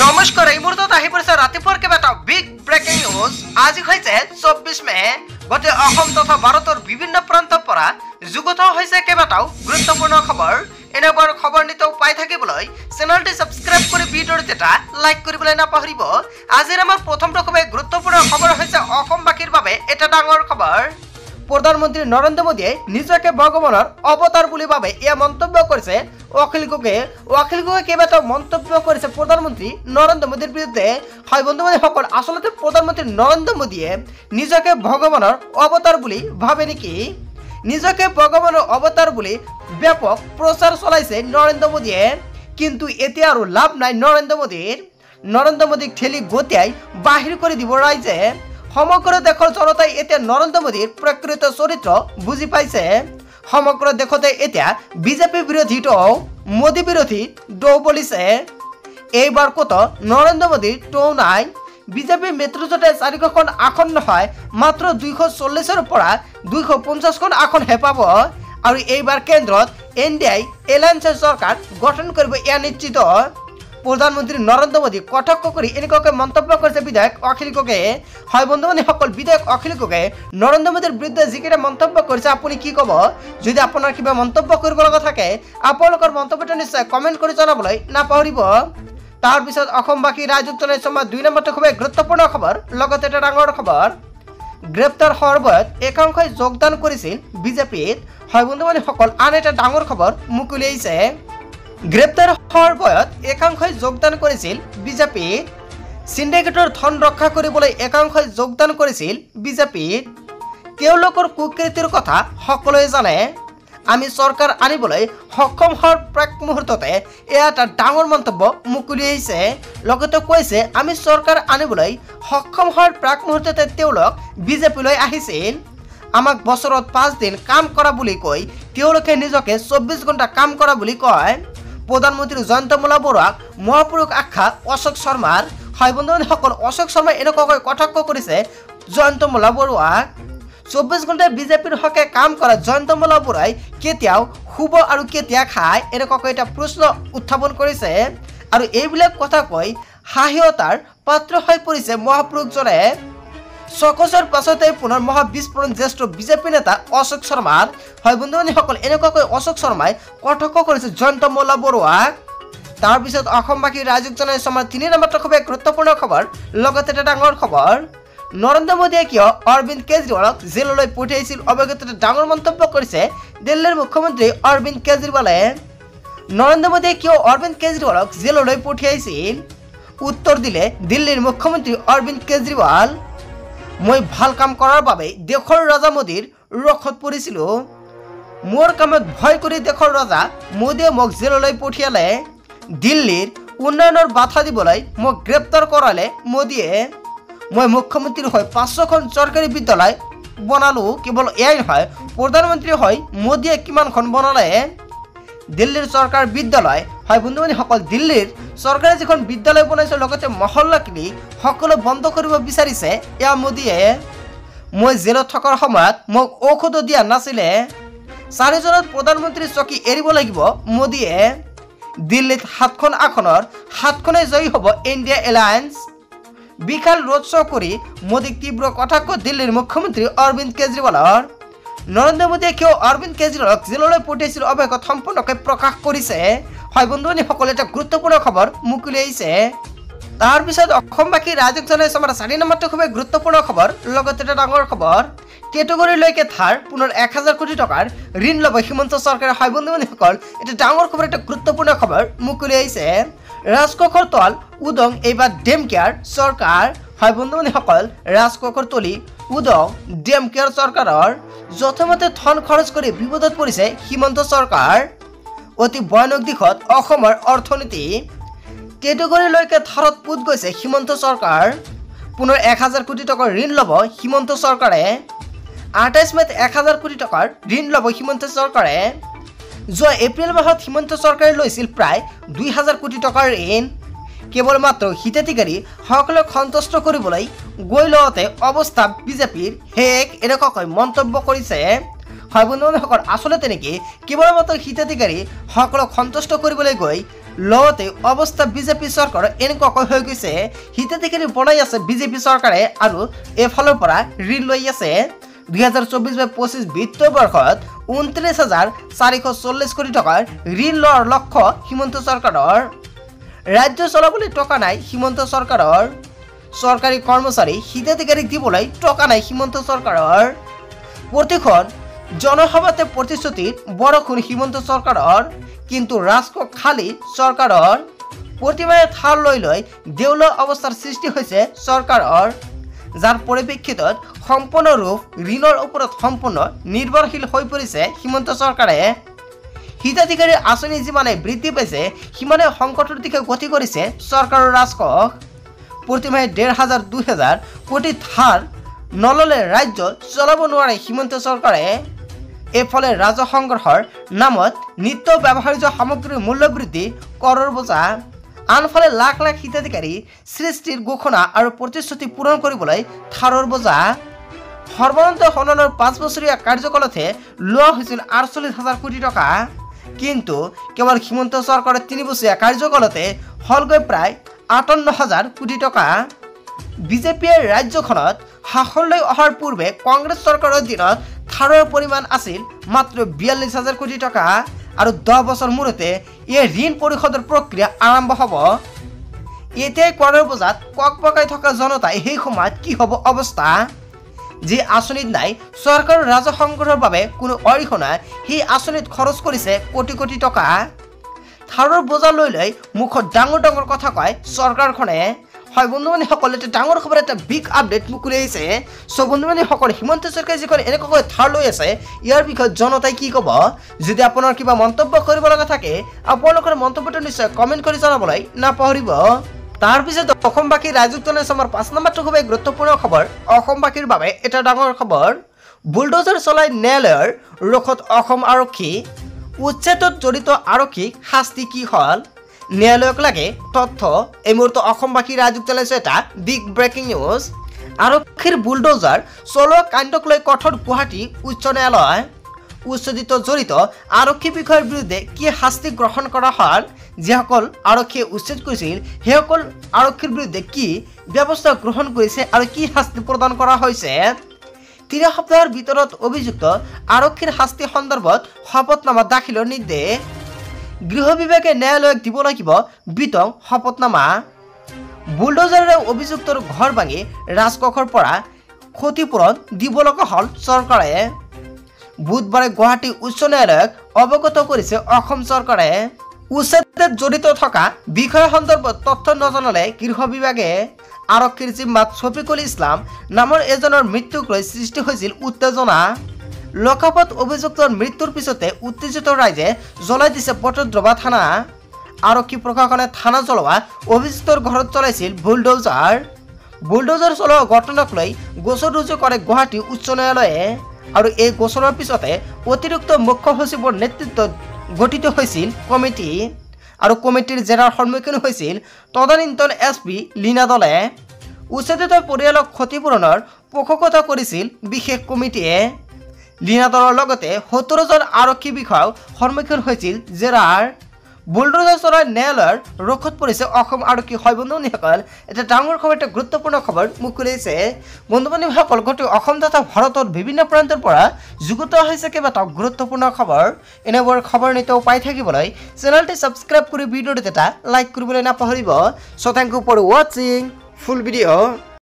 নমস্কাৰ এই মুহূৰ্তত আহি পৰিছে ৰাতিপুৱাৰ কেইবাটাও বিগ ব্ৰেকিং নিউজ। আজি হৈছে 24 মে। গোটেই অসম তথা ভাৰতৰ বিভিন্ন প্ৰান্তৰ পৰা যুগত হৈছে কেইবাটাও গুৰুত্বপূৰ্ণ খবৰ। এনেবোৰ খবৰ নিতৌ পাই থাকিবলৈ চেনেলটি সাবস্ক্ৰাইব কৰি ভিডিঅ'টো এটা লাইক কৰিবলৈ নাপাহৰিব। আজিৰ আমাৰ প্ৰথমটো খুব গুৰুত্বপূৰ্ণ খবৰ হৈছে অসমবাসীৰ বাবে এটা ডাঙৰ খবৰ। প্ৰধানমন্ত্ৰী নৰেন্দ্ৰ মোদীয়ে নিজকে ভগৱানৰ অৱতাৰ বুলি ভাবে এয়া মন্তব্য কৰিছে অখিল গগৈয়ে কেইবাটাও মন্তব্য কৰিছে প্ৰধানমন্ত্ৰী নৰেন্দ্ৰ মোদীৰ বিৰুদ্ধে। হয় বন্ধু-বান্ধৱীসকল, আচলতে প্ৰধানমন্ত্ৰী নৰেন্দ্ৰ মোদীয়ে নিজকে ভগৱানৰ অৱতাৰ বুলি ভাবে নেকি? নিজকে ভগৱানৰ অৱতাৰ বুলি ব্যাপক প্ৰচাৰ চলাইছে নৰেন্দ্ৰ মোদীয়ে, কিন্তু এতিয়া আৰু লাভ নাই নৰেন্দ্ৰ মোদীক ঠেলি গতিয়াই বাহিৰ কৰি দিব ৰাইজে। সমগ্ৰ দেশৰ জনতাই এতিয়া নৰেন্দ্ৰ মোদীৰ প্ৰকৃত চৰিত্ৰ বুজি পাইছে। সমগ্ৰ দেশতে এতিয়া বিজেপি বিৰোধী ঢৌ, মোদী বিৰোধী ঢৌ বলিছে। এইবাৰ কত নৰেন্দ্ৰ মোদীৰ ঢৌ নাই। বিজেপি মিত্ৰজোঁটে 400খন আসন নহয় মাত্ৰ 240ৰ পৰা 250খন আসনহে পাব। আৰু এইবাৰ কেন্দ্ৰত NDA এলায়েন্সৰ চৰকাৰ গঠন কৰিব এয়া নিশ্চিত। প্ৰধানমন্ত্ৰী নৰেন্দ্ৰ মোদী কটাক্ষ কৰি এনেকুৱাকৈ মন্তব্য কৰিছে বিধায়ক অখিল গগৈয়ে। হয় বন্ধু-বান্ধৱীসকল, বিধায়ক অখিল গগৈয়ে নৰেন্দ্ৰ মোদীৰ বিৰুদ্ধে যিকেইটা মন্তব্য কৰিছে আপুনি কি ক'ব? যদি আপোনাৰ কিবা মন্তব্য কৰিব লগা থাকে আপোনালোকৰ মন্তব্যটো নিশ্চয় কমেণ্ট কৰি জনাবলৈ নাপাহৰিব। তাৰপিছত অসমবাসী ৰাইজক জনাই সময় 2 নম্বৰটো খুব গুৰুত্বপূৰ্ণ খবৰ, লগতে এটা ডাঙৰ খবৰ। গ্ৰেপ্তাৰ হোৱাৰ বয়ত একাংশই যোগদান কৰিছিল বিজেপিত। হয় বন্ধু-বান্ধৱীসকল, আন এটা ডাঙৰ খবৰ মুকলি আহিছে। গ্ৰেপ্তাৰ হোৱাৰ বয়ত একাংশই যোগদান কৰিছিল বিজেপিত। সিন্ডিকেটৰ ধন ৰক্ষা কৰিবলৈ একাংশই যোগদান কৰিছিল বিজেপিত। তেওঁলোকৰ কুকৃতিৰ কথা সকলোৱে জানে। আমি চৰকাৰ আনিবলৈ সক্ষম হোৱাৰ প্ৰাক মুহূৰ্ততে এয়া এটা ডাঙৰ মন্তব্য মুকলি আহিছে। লগতে কৈছে আমি চৰকাৰ আনিবলৈ সক্ষম হোৱাৰ প্ৰাক মুহূৰ্ততে তেওঁলোক বিজেপিলৈ আহিছিল। আমাক বছৰত 5 দিন কাম কৰা বুলি কৈ তেওঁলোকে নিজকে 24 ঘণ্টা কাম কৰা বুলি কয়। প্ৰধানমন্ত্ৰী জয়ন্তমলা বৰুৱাক মহাপুৰুষ আখ্যা অশোক শৰ্মাৰ। হয় বন্ধুসকল, অশোক শৰ্মাই এনেকুৱাকৈ কটাক্ষ কৰিছে জয়ন্তমলা বৰুৱাক। 24 ঘণ্টা বিজেপিৰ হকে কাম কৰা জয়ন্তমলা বৰুৱাই কেতিয়াও শুব আৰু কেতিয়া খায় এনেকুৱাকৈ এটা প্ৰশ্ন উত্থাপন কৰিছে। আৰু এইবিলাক কথা কৈ হাঁহিয়তাৰ পাত্ৰ হৈ পৰিছে মহাপুৰুষজনে। 6 বছৰ পাছতে পুনৰ মহাবিস্ফোৰণ জ্যেষ্ঠ বিজেপি নেতা অশোক শৰ্মাৰ। হয় বন্ধু-বান্ধৱীসকল, এনেকুৱাকৈ অশোক শৰ্মাই কটাক্ষ কৰিছে জয়ন্তমলা বৰুৱাক। তাৰপিছত অসমবাসী ৰাইজক জনাই সময় 3 নম্বৰটো খুব গুৰুত্বপূৰ্ণ খবৰ, লগতে এটা ডাঙৰ খবৰ। নৰেন্দ্ৰ মোদীয়ে কিয় অৰবিন্দ কেজৰিৱালক জেললৈ পঠিয়াইছিল অৱগত ডাঙৰ মন্তব্য কৰিছে দিল্লীৰ মুখ্যমন্ত্ৰী অৰবিন্দ কেজৰিৱালে। নৰেন্দ্ৰ মোদীয়ে কিয় অৰবিন্দ কেজৰিৱালক জেললৈ পঠিয়াইছিল? উত্তৰ দিলে দিল্লীৰ মুখ্যমন্ত্ৰী অৰবিন্দ কেজৰিৱাল। মই ভাল কাম কৰাৰ বাবে দেশৰ ৰজা মোদীৰ ৰক্ষত পৰিছিলোঁ। মোৰ কামত ভয় কৰি দেশৰ ৰজা মোদীয়ে মোক জেললৈ পঠিয়ালে। দিল্লীৰ উন্নয়নৰ বাধা দিবলৈ মোক গ্ৰেপ্তাৰ কৰালে মোদীয়ে। মই মুখ্যমন্ত্ৰী হৈ 500খন চৰকাৰী বিদ্যালয় বনালোঁ। কেৱল এয়াই নহয়, প্ৰধানমন্ত্ৰী হৈ মোদীয়ে কিমানখন বনালে দিল্লীৰ চৰকাৰ বিদ্যালয়। হয় বন্ধু-বান্ধৱীসকল, দিল্লীৰ চৰকাৰে যিখন বিদ্যালয় বনাইছে লগতে মহল্লা কিনি সকলো বন্ধ কৰিব বিচাৰিছে এয়া মোদীয়ে। মই জেলত থকাৰ সময়ত মোক ঔষধো দিয়া নাছিলে। 4 জনত প্ৰধানমন্ত্ৰীৰ চকী এৰিব লাগিব মোদীয়ে। দিল্লীত 7খন আসনৰ 7খনে জয়ী হ'ব ইণ্ডিয়া এলায়েন্স। বিশাল ৰোড শ্ব' কৰি মোদীক তীব্ৰ কটাক্ষ দিল্লীৰ মুখ্যমন্ত্ৰী অৰবিন্দ কেজৰিৱালৰ। নৰেন্দ্ৰ মোদীয়ে কিয় অৰবিন্দ কেজৰিৱালক জেললৈ পঠিয়াইছিল অৱগত সম্পূৰ্ণকৈ প্ৰকাশ কৰিছে। হয় বন্ধু-বান্ধৱীসকল, এটা গুৰুত্বপূৰ্ণ খবৰ মুকলি আহিছে। তাৰপিছত অসমবাসী ৰাইজক জনাই সময় 4 নম্বৰটো খুব গুৰুত্বপূৰ্ণ খবৰ, লগতে এটা ডাঙৰ খবৰ। কেটেগৰীলৈকে ধাৰ পুনৰ 1000 কোটি টকাৰ ঋণ ল'ব হিমন্ত চৰকাৰে। হয় বন্ধু-বান্ধৱীসকল, এটা ডাঙৰ খবৰ, এটা গুৰুত্বপূৰ্ণ খবৰ মুকলি আহিছে। ৰাজকোষৰ তল উদং এইবাৰ ডেম কেয়াৰ চৰকাৰ। হয় বন্ধু-বান্ধৱীসকল, ৰাজকোষৰ তলি উদং ডেম কেয়াৰ চৰকাৰৰ। যথেমতে ধন খৰচ কৰি বিপদত পৰিছে হিমন্ত চৰকাৰ। অতি ভয়ানক দিশত অসমৰ অৰ্থনীতি। কেটেগৰীলৈকে ধাৰত পোত গৈছে হিমন্ত চৰকাৰ। পুনৰ 1000 কোটি টকাৰ ঋণ ল'ব হিমন্ত চৰকাৰে। 28 মেত 1000 কোটি টকাৰ ঋণ ল'ব হিমন্ত চৰকাৰে। যোৱা এপ্ৰিল মাহত হিমন্ত চৰকাৰে লৈছিল প্ৰায় 2000 কোটি টকাৰ ঋণ। কেৱল মাত্ৰ হিতাধিকাৰী সকলক সন্তুষ্ট কৰিবলৈ গৈ লওঁতে অৱস্থা বিজেপিৰ হেক এনেকুৱাকৈ মন্তব্য কৰিছে। হয় বন্ধুসকল, আসলে নেকি কেৱল মাত্ৰ হিতাধিকাৰী সকলক সন্তুষ্ট কৰিবলৈ গৈ লগতে অৱস্থা বিজেপি চৰকাৰৰ এনেকুৱাকৈ হৈ গৈছে হিতাধিকাৰী বনাই আছে বিজেপি চৰকাৰে আৰু এফালৰ পৰা ঋণ লৈ আছে 2024-25 বিত্ত বৰ্ষত 29,440 কোটি টকাৰ ঋণ লোৱাৰ লক্ষ্য হিমন্ত চৰকাৰৰ ৰাজ্য চলাবলৈ টকা নাই হিমন্ত চৰকাৰৰ চৰকাৰী কৰ্মচাৰী হিতাধিকাৰীক দিবলৈ টকা নাই হিমন্ত চৰকাৰৰ প্ৰতিখন জনসভাতে প্ৰতিশ্ৰুতিত বৰষুণ হিমন্ত চৰকাৰৰ কিন্তু ৰাজকোষ খালী চৰকাৰৰ প্ৰতিমাহে থাল লৈ দেউলীয়া অৱস্থাৰ সৃষ্টি হৈছে চৰকাৰৰ যাৰ পৰিপ্ৰেক্ষিতত সম্পূৰ্ণ ৰূপ ঋণৰ ওপৰত সম্পূৰ্ণ নিৰ্ভৰশীল হৈ পৰিছে হিমন্ত চৰকাৰে হিতাধিকাৰীৰ আঁচনি যিমানে বৃদ্ধি পাইছে সিমানে সংকটৰ দিশে গতি কৰিছে চৰকাৰৰ ৰাজকোষ প্ৰতিমাহে 1,500-2,000 কোটি ধাৰ নললে ৰাজ্য চলাব নোৱাৰে হিমন্ত চৰকাৰে এফালে ৰাজহ সংগ্ৰহৰ নামত নিত্য ব্যৱহাৰ্য সামগ্ৰীৰ মূল্য বৃদ্ধি কৰৰ বোজা আনফালে লাখ লাখ হিতাধিকাৰী সৃষ্টিৰ ঘোষণা আৰু প্ৰতিশ্ৰুতি পূৰণ কৰিবলৈ ধাৰৰ বোজা সৰ্বানন্ত সদনৰ 5 বছৰীয়া কাৰ্যকালতহে লোৱা হৈছিল 48,000 কোটি টকা কিন্তু কেৱল হিমন্ত চৰকাৰৰ 3 বছৰীয়া কাৰ্যকালতে হলগৈ প্ৰায় 58,000 কোটি টকা বিজেপিয়ে ৰাজ্যখনত শাসনলৈ অহাৰ পূৰ্বে কংগ্ৰেছ চৰকাৰৰ দিনত ধাৰৰ পৰিমাণ আছিল মাত্ৰ 42,000 কোটি টকা আৰু 10 বছৰ মূৰতে এই ঋণ পৰিশোধৰ প্ৰক্ৰিয়া আৰম্ভ হ'ব এতিয়াই কৰৰ বজাত ককপকাই থকা জনতাই সেই সময়ত কি হ'ব অৱস্থা যি আঁচনিত নাই চৰকাৰৰ ৰাজহ সংগ্ৰহৰ বাবে কোনো অৰিহণা সেই আঁচনিত খৰচ কৰিছে কোটি কোটি টকা ধাৰৰ বোজা লৈ মুখত ডাঙৰ ডাঙৰ কথা কয় চৰকাৰখনে হয় বন্ধুবান্ধীসকল এটা ডাঙৰ খবৰ এটা বিগ আপডেট মুকলি আহিছে চ' বন্ধুবান্ধীসকল হিমন্ত চৰকাৰে যিখন এনেকুৱাকৈ ধাৰ লৈ আছে ইয়াৰ বিষয়ে জনতাই কি ক'ব যদি আপোনাৰ কিবা মন্তব্য কৰিব লগা থাকে আপোনালোকৰ মন্তব্যটো নিশ্চয় কমেণ্ট কৰি জনাবলৈ নাপাহৰিব তাৰপিছত অসমবাসী ৰাজযুক্ত নেচমৰ 5 নম্বৰটো খুবেই গুৰুত্বপূৰ্ণ খবৰ অসমবাসীৰ বাবে এটা ডাঙৰ খবৰ বুলডোজাৰ চলাই ন্যায়ালয়ৰ ৰোষত অসম আৰক্ষী উচ্ছেদত জড়িত আৰক্ষীক শাস্তি কি হ'ল ন্যায়ালয়ক লাগে তথ্য এই মুহূৰ্তে অসমবাসী ৰাজযুক্ত নেচৰ এটা বিগ ব্ৰেকিং নিউজ আৰক্ষীৰ বুলডোজাৰ চলোৱা কাণ্ডক লৈ কঠোৰ গুৱাহাটী উচ্চ ন্যায়ালয় উচ্ছেদিত জড়িত আৰক্ষী বিষয়াৰ বিৰুদ্ধে কি শাস্তি গ্ৰহণ কৰা হ'ল যিসকল আৰক্ষীয়ে উচ্ছেদ কৰিছিল সেইসকল আৰক্ষীৰ বিৰুদ্ধে কি ব্যৱস্থা গ্ৰহণ কৰিছে আৰু কি শাস্তি প্ৰদান কৰা হৈছে 3 সপ্তাহৰ ভিতৰত অভিযুক্ত আৰক্ষীৰ শাস্তি সন্দৰ্ভত শপতনামা দাখিলৰ নিৰ্দেশ গৃহ বিভাগে ন্যায়ালয়ক দিব লাগিব বিতং শপতনামা বুলডোজাৰে অভিযুক্তৰ ঘৰ ভাঙি ৰাজকোষৰ পৰা ক্ষতিপূৰণ দিব লগা হ'ল চৰকাৰে বুধবাৰে গুৱাহাটী উচ্চ ন্যায়ালয়ক অৱগত কৰিছে অসম চৰকাৰে উচ্ছেদত জড়িত থকা বিষয় সন্দৰ্ভত তথ্য নজনালে গৃহ বিভাগে আৰক্ষীৰ জিম্মাত শফিকুল ইছলাম নামৰ এজনৰ মৃত্যুক লৈ সৃষ্টি হৈছিল উত্তেজনা লকাপত অভিযুক্তৰ মৃত্যুৰ পিছতে উত্তেজিত ৰাইজে জ্বলাই দিছে বটদ্ৰৱা থানা আৰক্ষী প্ৰশাসনে থানা জ্বলোৱা অভিযুক্তৰ ঘৰত চলাইছিল বুলডোজাৰ চলোৱা ঘটনাক লৈ গোচৰ ৰুজু কৰে গুৱাহাটী উচ্চ ন্যায়ালয়ে আৰু এই গোচৰৰ পিছতে অতিৰিক্ত মুখ্য সচিবৰ নেতৃত্বত গঠিত হৈছিল কমিটি আৰু কমিটিৰ জেৰাৰ সন্মুখীন হৈছিল তদানীন্তন এছপি লীনা দলে উচ্ছেদিত পৰিয়ালক ক্ষতিপূৰণৰ পোষকতা কৰিছিল বিশেষ কমিটিয়ে লীনা দলৰ লগতে 17 জন আৰক্ষী বিষয়াও সন্মুখীন হৈছিল জেৰাৰ বুলডোজাৰ চলাই ন্যায়ালয়ৰ ৰোষত পৰিছে অসম আৰক্ষী হয় বন্ধুবান্ধীসকল এটা ডাঙৰ খবৰ এটা গুৰুত্বপূৰ্ণ খবৰ মুকলি হৈছে বন্ধুবান্ধীসকল গোটেই অসম তথা ভাৰতৰ বিভিন্ন প্ৰান্তৰ পৰা যুগুত হৈছে কেইবাটাও গুৰুত্বপূৰ্ণ খবৰ এনেবোৰ খবৰ নিতৌ পাই থাকিবলৈ চেনেলটি ছাবস্ক্ৰাইব কৰি ভিডিঅ'টোত এটা লাইক কৰিবলৈ নাপাহৰিব চ' থেংক ইউ ফৰ ৱাচিং ফুল ভিডিঅ'